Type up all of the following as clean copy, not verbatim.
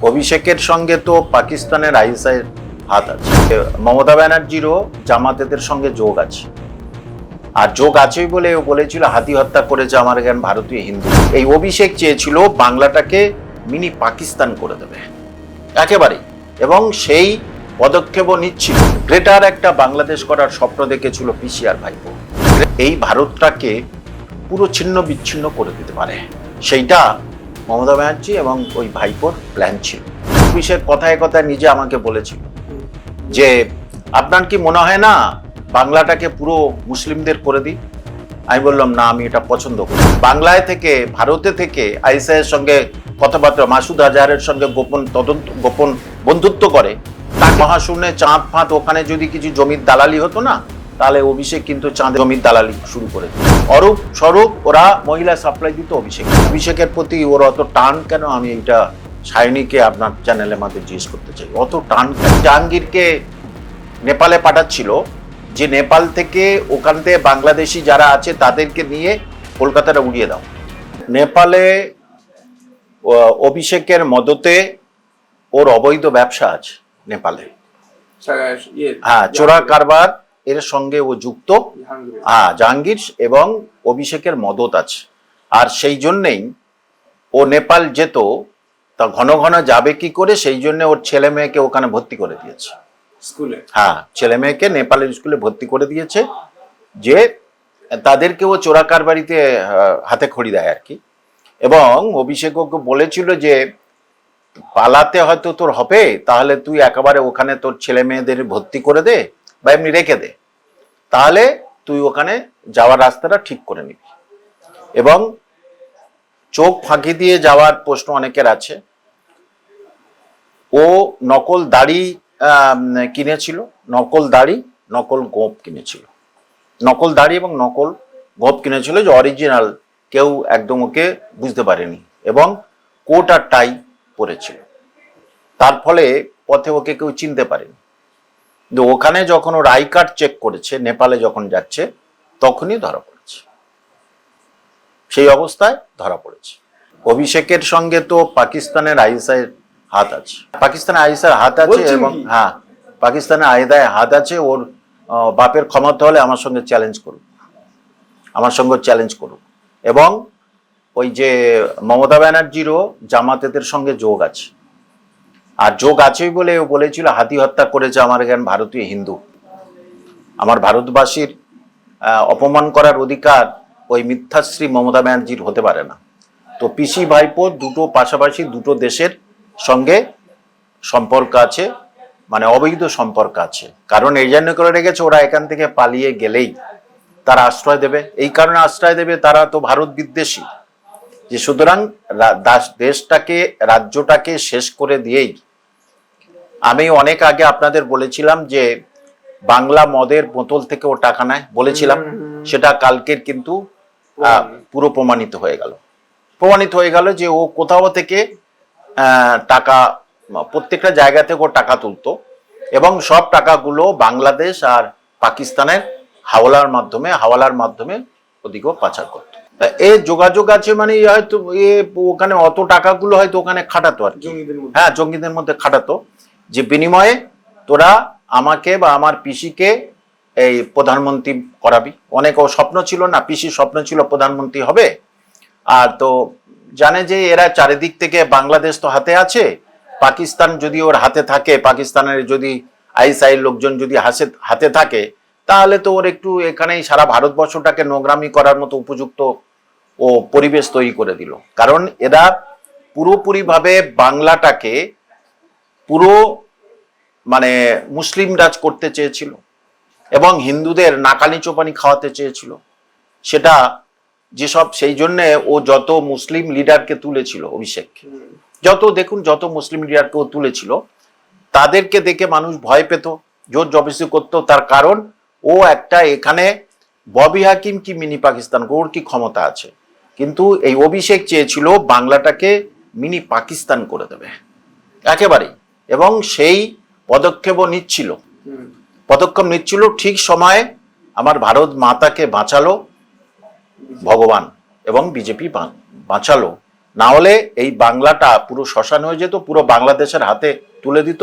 অভিষেকের সঙ্গে তো পাকিস্তানের আইএসআই হাত আছে, মমতা ব্যানার্জিরও জামাতেদের সঙ্গে যোগ আছে, আর যোগ আছেই বলে ও বলেছিল হাতি হত্যা করেছে আমার জ্ঞান ভারতীয় হিন্দু। এই অভিষেক চেয়েছিল বাংলাটাকে মিনি পাকিস্তান করে দেবে একেবারে, এবং সেই পদক্ষেপও নিচ্ছিল। গ্রেটার একটা বাংলাদেশ করার স্বপ্ন দেখেছিল পিসি আর ভাইপো। এই ভারতটাকে পুরো ছিন্ন বিচ্ছিন্ন করে দিতে পারে, সেইটা মমতা ব্যানার্জি এবং ওই ভাইপোর প্ল্যান ছিল। অভিষেক কথায় কথায় নিজে আমাকে বলেছিল যে আপনার কি মনে হয় না বাংলাটাকে পুরো মুসলিমদের করে দিই? আমি বললাম না, আমি এটা পছন্দ করি। বাংলায় থেকে ভারতে থেকে আইএসআই এর সঙ্গে কথাবার্তা, মাসুদ আজহারের সঙ্গে গোপন বন্ধুত্ব করে, তার মহাশূন্যে চাঁদ ফাঁদ, ওখানে যদি কিছু জমির দালালি হতো না, তাহলে অভিষেক কিন্তু চাঁদের জমির দালালি শুরু করে দিত। অরূপ স্বরূপ ওরা মহিলা সাপ্লাই দিত অভিষেকের প্রতি ওর অত টান কেন, আমি এটা সায়নীকে আপনার চ্যানেলের মাধ্যমে জিজ্ঞেস করতে চাই। অত টান জাহাঙ্গীরকে নেপালে পাঠাচ্ছিল, যে নেপাল থেকে ওখান থেকে বাংলাদেশি যারা আছে তাদেরকে নিয়ে কলকাতাটা উড়িয়ে দাও। নেপালে অভিষেকের মদতে ওর অবৈধ ব্যবসা আছে নেপালে, হ্যাঁ, চোরা কারবার এর সঙ্গে ও যুক্ত। হ্যাঁ, জাহাঙ্গীর এবং অভিষেকের মদত আছে, আর সেই জন্যেই ও নেপাল যেত। তা ঘন ঘন যাবে কি করে, সেই জন্য ওর ছেলে মেয়েকে ওখানে ভর্তি করে দিয়েছে স্কুলে। হ্যাঁ, ছেলে মেয়েকে নেপালের স্কুলে ভর্তি করে দিয়েছে, যে তাদেরকে ও চোরা কারবারিতে হাতে খড়ি দেয় আর কি। এবং অভিষেক ওকে বলেছিল যে পালাতে হয়তো তোর হবে, তাহলে তুই একেবারে ওখানে তোর ছেলে মেয়েদের ভর্তি করে দে বা এমনি রেখে দে, তাহলে তুই ওখানে যাওয়ার রাস্তাটা ঠিক করে নিবি। এবং চোখ ফাঁকি দিয়ে যাওয়ার প্রশ্ন অনেকের আছে। ও নকল দাড়ি কিনেছিল, নকল দাড়ি, নকল গোঁপ কিনেছিল, নকল দাড়ি এবং নকল গোঁপ কিনেছিল, যে অরিজিনাল কেউ একদম ওকে বুঝতে পারেনি, এবং কোট আর টাই পরেছিল। তার ফলে পথে ওকে কেউ চিনতে পারেনি। কিন্তু ওখানে যখন ওর আই কার্ড চেক করেছে, নেপালে যখন যাচ্ছে, তখনই ধরা পড়েছে, সেই অবস্থায় ধরা পড়েছে। অভিষেকের সঙ্গে তো পাকিস্তানের আইএসআই হাত আছে, পাকিস্তানের আইএসআই হাত আছে, এবং হ্যাঁ, পাকিস্তানের আইএসআই হাত আছে। ওর বাপের ক্ষমতা হলে আমার সঙ্গে চ্যালেঞ্জ করুক, আমার সঙ্গে চ্যালেঞ্জ করুক। এবং ওই যে মমতা ব্যানার্জিরও জামাতেদের সঙ্গে যোগ আছে, আর যোগ আছেই বলে ও বলেছিল হাতি হত্যা করেছে আমার জ্ঞান ভারতীয় হিন্দু। আমার ভারতবাসীর অপমান করার অধিকার ওই মিথ্যাশ্রী মমতা ব্যানার্জির হতে পারে না। তো পিসি ভাইপো দুটো পাশাপাশি দুটো দেশের সঙ্গে সম্পর্ক আছে, মানে অবৈধ সম্পর্ক আছে। কারণ এই জন্য করে রেখেছে, ওরা এখান থেকে পালিয়ে গেলেই তারা আশ্রয় দেবে। এই কারণে আশ্রয় দেবে, তারা তো ভারত বিদ্বেষী, যে সুতরাং দেশটাকে, রাজ্যটাকে শেষ করে দিয়েই। আমি অনেক আগে আপনাদের বলেছিলাম যে বাংলা মদের বোতল থেকে ও টাকা নেয় বলেছিলাম, সেটা কালকের কিন্তু পুরো প্রমাণিত হয়ে গেল যে ও কোথাও থেকে টাকা, প্রত্যেকটা জায়গা থেকে ও টাকা তুলতো, এবং সব টাকাগুলো বাংলাদেশ আর পাকিস্তানের হাওলার মাধ্যমে ওদিকেও পাচার করতো। এ যোগাযোগ আছে, মানে হয়তো ওখানে অত টাকাগুলো হয়তো ওখানে খাটাতো আর কি, হ্যাঁ, জঙ্গিদের মধ্যে খাটাতো, যে বিনিময়ে তোরা আমাকে বা আমার পিসিকে এই প্রধানমন্ত্রী করাবি। অনেক ও স্বপ্ন ছিল না, পিসির স্বপ্ন ছিল প্রধানমন্ত্রী হবে। আর তো জানে যে এরা চারিদিক থেকে, বাংলাদেশ তো হাতে আছে, পাকিস্তান যদি ওর হাতে থাকে, পাকিস্তানের যদি আইএসআই লোকজন যদি হাতে থাকে, তাহলে তো ওর একটু এখানেই সারা ভারতবর্ষটাকে নোংরামি করার মতো উপযুক্ত ও পরিবেশ তৈরি করে দিল। কারণ এরা পুরোপুরিভাবে বাংলাটাকে পুরো মানে মুসলিম রাজ করতে চেয়েছিল, এবং হিন্দুদের নাকানি চোপানি খাওয়াতে চেয়েছিল। সেটা যেসব, সেই জন্য ও যত মুসলিম লিডারকে তুলেছিল, অভিষেক যত মুসলিম লিডারকে ও তুলেছিল, তাদেরকে দেখে মানুষ ভয় পেত, জোর জবরদস্তি করতো। তার কারণ ও একটা এখানে ববি হাকিম কি মিনি পাকিস্তান, ওর কি ক্ষমতা আছে। কিন্তু এই অভিষেক চেয়েছিল বাংলাটাকে মিনি পাকিস্তান করে দেবে একেবারেই, এবং সেই পদক্ষেপ নিচ্ছিল। ঠিক সময়ে আমার ভারত মাতাকে বাঁচালো ভগবান, এবং বিজেপি বাঁচালো না হলে এই বাংলাটা পুরো শ্মশান হয়ে যেত, পুরো বাংলাদেশের হাতে তুলে দিত।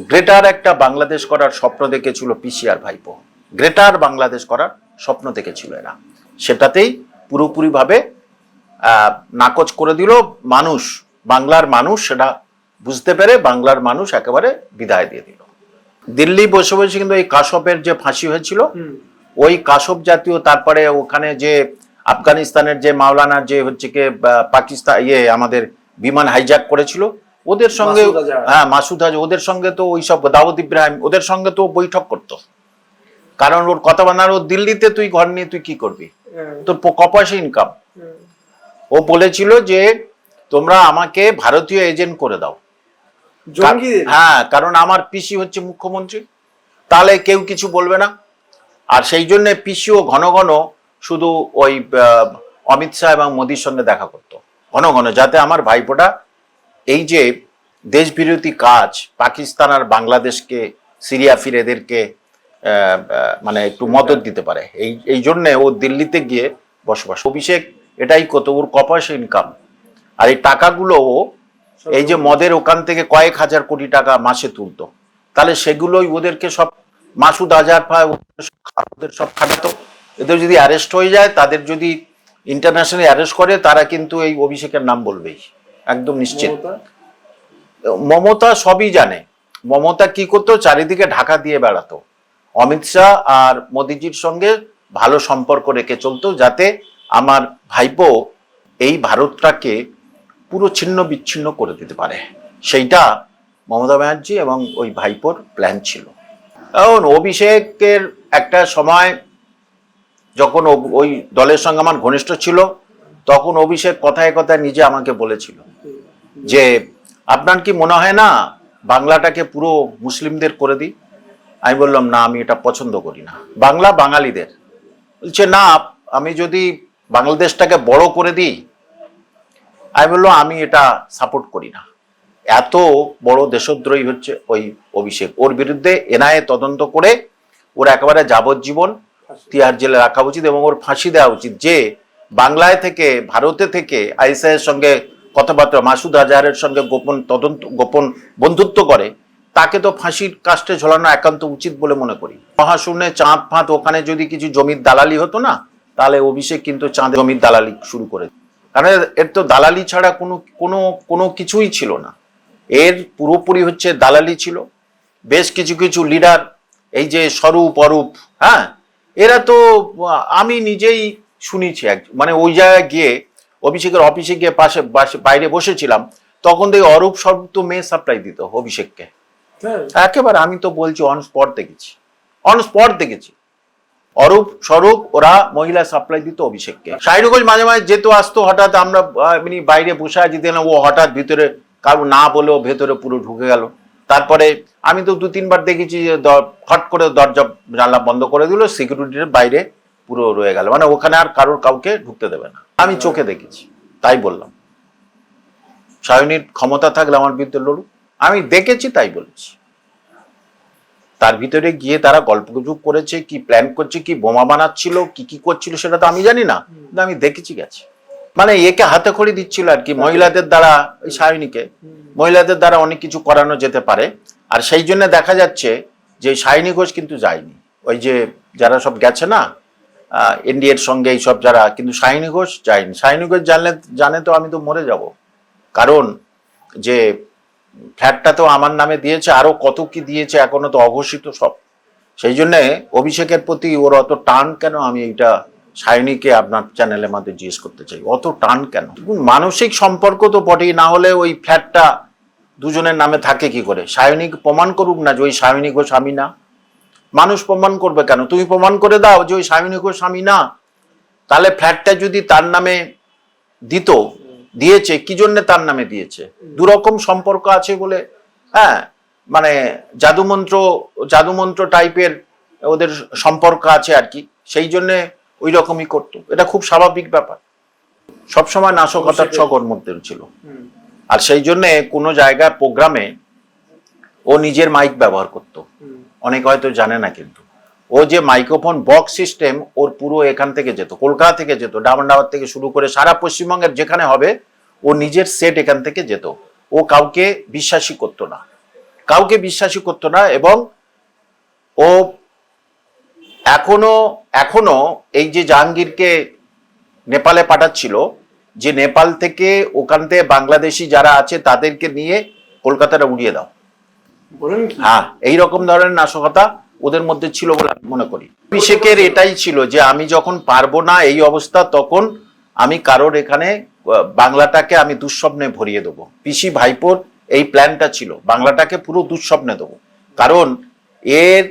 গ্রেটার একটা বাংলাদেশ করার স্বপ্ন দেখেছিল পিসি আর ভাইপো, গ্রেটার বাংলাদেশ করার স্বপ্ন দেখেছিল এরা, সেটাতেই পুরোপুরিভাবে নাকচ করে দিল মানুষ, বাংলার মানুষ সেটা বুঝতে পেরে বাংলার মানুষ একেবারে বিদায় দিয়ে দিল। দিল্লি বসে বসে কিন্তু এই কাশফের যে ফাঁসি হয়েছিল, ওই কাশফ জাতীয়, তারপরে ওখানে যে আফগানিস্তানের যে মাওলানার যে হচ্ছে কি পাকিস্তান আমাদের বিমান হাইজ্যাক করেছিল, ওদের সঙ্গে, হ্যাঁ মাসুদ আজহার, ওদের সঙ্গে তো ওই সব দাউদ ইব্রাহিম, ওদের সঙ্গে তো বৈঠক করতো, কারণ ওর কথা বানার, ও দিল্লিতে তুই ঘর নিয়ে তুই কি করবি, তোর কপয়সা ইনকাম। ও বলেছিল যে তোমরা আমাকে ভারতীয় এজেন্ট করে দাও, হ্যাঁ, কারণ আমার পিসি হচ্ছে মুখ্যমন্ত্রী, তাহলে কেউ কিছু বলবে না। আর সেই জন্য পিসিও ঘন ঘন শুধু ওই অমিত শাহ এবং মোদির সঙ্গে দেখা করতো ঘন ঘন, যাতে আমার ভাইপোটা এই যে দেশ বিরোধী কাজ, পাকিস্তান আর বাংলাদেশকে, সিরিয়া ফিরে এদেরকে মানে একটু মদত দিতে পারে, এই জন্য ও দিল্লিতে গিয়ে বসবাস। অভিষেক এটাই কত, ওর কপয়সা ইনকাম, আর এই টাকাগুলো ও এই যে মদের ওখান থেকে কয়েক হাজার কোটি টাকা মাসে তুলতো, তাহলে সেগুলোই ওদেরকে সব মাসুদ আজহার ওদের সব খাটাতো। এদের যদি অ্যারেস্ট হয়ে যায়, তাদের যদি ইন্টারন্যাশনালি অ্যারেস্ট করে, তারা কিন্তু এই অভিষেকের নাম বলবেই, একদম নিশ্চিত। মমতা সবই জানে, মমতা কি করতো, চারিদিকে ঢাকা দিয়ে বেড়াতো, অমিত শাহ আর মোদিজির সঙ্গে ভালো সম্পর্ক রেখে চলতো, যাতে আমার ভাইপো এই ভারতটাকে পুরো ছিন্ন বিচ্ছিন্ন করে দিতে পারে। সেইটা মমতা ব্যানার্জি এবং ওই ভাইপোর প্ল্যান ছিল। এখন অভিষেকের একটা সময় যখন ওই দলের সঙ্গে আমার ঘনিষ্ঠ ছিল, তখন অভিষেক কথায় কথায় নিজে আমাকে বলেছিল যে আপনার কি মনে হয় না বাংলাটাকে পুরো মুসলিমদের করে দিই? আমি বললাম না, আমি এটা পছন্দ করি না, বাংলা বাঙালিদের। বলছে না, আমি যদি বাংলাদেশটাকে বড় করে দিই, আমি বললাম আমি এটা সাপোর্ট করি না। এত বড় দেশদ্রোহী হচ্ছে ওই অভিষেক, ওর বিরুদ্ধে এনআইএ তদন্ত করে ওর একেবারে যাবজ্জীবন তিহার জেলে রাখা উচিত এবং ওর ফাঁসি দেওয়া উচিত। যে বাংলায় থেকে, ভারতে থেকে আইএসআই এর সঙ্গে কথাবার্তা, মাসুদ আজহারের সঙ্গে গোপন বন্ধুত্ব করে, তাকে তো ফাঁসির কাস্টে ঝোলানো একান্ত উচিত বলে মনে করি। মহাশূন্যে চাঁদ ফাঁদ, ওখানে যদি কিছু জমির দালালি হতো না, তাহলে অভিষেক কিন্তু চাঁদ জমির দালালি শুরু করে, কারণ এর তো দালালি ছাড়া কোনো কিছুই ছিল না, এর পুরোপুরি হচ্ছে দালালি ছিল। বেশ কিছু কিছু লিডার, এই যে স্বরূপ অরূপ, হ্যাঁ, এরা তো আমি নিজেই শুনেছি, মানে ওই জায়গায় গিয়ে অভিষেকের অফিসে গিয়ে বাইরে বসেছিলাম, তখন দেখি অরূপ স্বরূপ তো মেয়ে সাপ্লাই দিত অভিষেককে, একেবারে আমি তো বলছি অন স্পট দেখেছি অরূপ স্বরূপ ওরা মহিলা সাপ্লাই দিত অভিষেককে। শাহিনুগঞ্জ মাঝে মাঝে যেত আসতো, হঠাৎ আমরা এমনি বাইরে বসে আছি, দিলাম ও হঠাৎ ভিতরে কারো না বলেও ভেতরে পুরো ঢুকে গেল। তারপরে আমি তো 2-3 বার দেখেছি যে হট করে দরজা জানলা বন্ধ করে দিল, সিকিউরিটির বাইরে পুরো রয়ে গেল, মানে ওখানে আর কাউকে ঢুকতে দেবে না। আমি চোখে দেখেছি, তাই বললাম। শাহিনীর ক্ষমতা থাকলে আমার বিরুদ্ধে লড়ুক, আমি দেখেছি তাই বলছি। তার ভিতরে গিয়ে তারা গল্পগুজব করেছে, কি প্ল্যান করছে, কি বোমা বানাচ্ছিল, কি করছিল, সেটা তো আমি জানি না, কিন্তু আমি দেখেছি গেছে। মানে একে হাতে খড়ি দিচ্ছিল আর কি, মহিলাদের দ্বারা, ওই শাহিনীকে মহিলাদের দ্বারা অনেক কিছু করানো যেতে পারে। আর সেই জন্য দেখা যাচ্ছে যে শাহিনী ঘোষ কিন্তু যায়নি, ওই যে যারা সব গেছে না এনডিএর সঙ্গে, এইসব যারা, কিন্তু শাহিনী ঘোষ যায়নি। শাহিনী ঘোষ জানে তো আমি তো মরে যাব, কারণ যে ফ্ল্যাটটা তো আমার নামে দিয়েছে, আরো কত কি দিয়েছে, এখনো তো অঘোষিত সব। সেই জন্য অভিষেকের প্রতি ওর অত টান কেন, আমি এইটা শাহিনীকে আপনার চ্যানেলের মধ্যে জিজ্ঞেস করতে চাই, অত টান কেন? মানসিক সম্পর্ক তো বটেই, না হলে ওই ফ্ল্যাটটা দুজনের নামে থাকে কি করে? শাহিনী প্রমাণ করুক না যে ওই শাহিনী ঘোষ আমি না। মানুষ প্রমাণ করবে কেন? তুমি প্রমাণ করে দাও যে ওই শাহিনী ঘোষ আমি না, তাহলে ফ্ল্যাটটা যদি তার নামে দিয়েছে, কি জন্য তার নামে দিয়েছে? দুরকম সম্পর্ক আছে বলে, হ্যাঁ, মানে জাদুমন্ত্র টাইপের ওদের সম্পর্ক আছে আর কি, সেই জন্যে ওই রকমই করতো। এটা খুব স্বাভাবিক ব্যাপার, সবসময় নাশকতার ছকের মধ্যে ছিল। আর সেই জন্য কোনো জায়গায় প্রোগ্রামে ও নিজের মাইক ব্যবহার করত, অনেক হয়তো জানে না, কিন্তু ও যে মাইক্রোফোন বক্স সিস্টেম ওর পুরো এখান থেকে যেত, কলকাতা থেকে যেত, ডাবর থেকে শুরু করে সারা পশ্চিমবঙ্গের যেখানে হবে ও নিজের সেট এখান থেকে যেত। ও কাউকে বিশ্বাসী করতো না, কাউকে বিশ্বাসী করতো না। এবং ও এখনো এই যে জাহাঙ্গীরকে নেপালে পাঠাচ্ছিল, যে নেপাল থেকে ওখান থেকে বাংলাদেশি যারা আছে তাদেরকে নিয়ে কলকাতাটা উড়িয়ে দাও, হ্যাঁ, এইরকম ধরনের নাশকতা ওদের মধ্যে ছিল বলে আমি মনে করি। অভিষেকের এটাই ছিল যে আমি যখন পারবো না এই অবস্থা, তখন আমি কারোর এখানে বাংলাটাকে আমি দুঃস্বপ্নে ভরিয়ে দেবো। পিসি ভাইপোর এই প্ল্যানটা ছিল, বাংলাটাকে পুরো দুঃস্বপ্নে দেবো। কারণ এর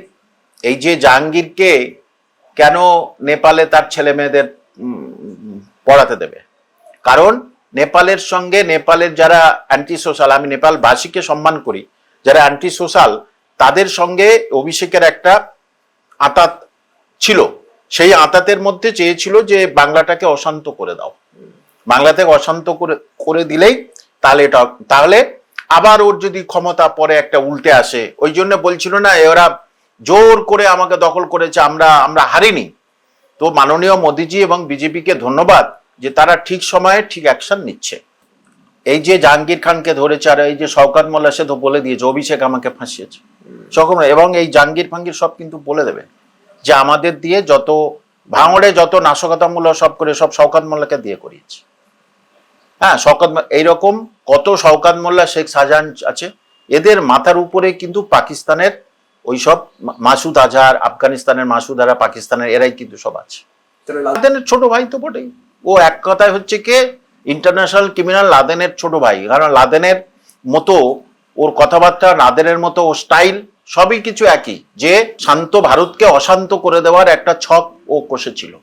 এই যে জাহাঙ্গীরকে কেন নেপালে তার ছেলে মেয়েদের পড়াতে দেবে? কারণ নেপালের সঙ্গে, নেপালের যারা অ্যান্টি সোশ্যাল, আমি নেপালবাসীকে সম্মান করি, যারা অ্যান্টি সোশ্যাল তাদের সঙ্গে অভিষেকের একটা আঁতাত ছিল। সেই আঁতাতের মধ্যে চেয়েছিল যে বাংলাটাকে অশান্ত করে দাও, বাংলাতে অশান্ত করে দিলেই তাহলে আবার ওর যদি ক্ষমতা পরে একটা উল্টে আসে। ওই জন্য বলছিল না এরা জোর করে আমাকে দখল করেছে, আমরা হারিনি। তো মাননীয় মোদিজি এবং বিজেপিকে ধন্যবাদ যে তারা ঠিক সময়ে ঠিক অ্যাকশন নিচ্ছে। এই যে জাহাঙ্গীর খানকে ধরেছে, আর এই যে শওকত মোল্লা, সে তো বলে দিয়েছে অভিষেক আমাকে ফাঁসিয়েছে এবং এই জাহাঙ্গীর ফাঙ্গির সব কিন্তু বলে দেবে যে আমাদের দিয়ে যত ভাঙড়ে যত নাশকতামূলক সব করে সব শওকত মোল্লাকে দিয়ে করিয়েছে। হ্যাঁ, এইরকম কত শওকত মোল্লা, শেখ শাহজাহান আছে, এদের মাথার উপরে কিন্তু পাকিস্তানের ওইসব মাসুদ আজহার, আফগানিস্তানের মাসুদ আজহার, পাকিস্তানের এরাই কিন্তু সব আছে। লাদেনের ছোট ভাই তো বটেই। ও এক কথায় হচ্ছে কে ইন্টারন্যাশনাল ক্রিমিনাল, লাদেনের ছোট ভাই। কারণ লাদেনের মতো ওর কথাবার্তা, লাদেনের মতো ও স্টাইল, সবই কিছু একই, যে শান্ত ভারতকে অশান্ত করে দেওয়ার একটা ছক ও কষেছিল।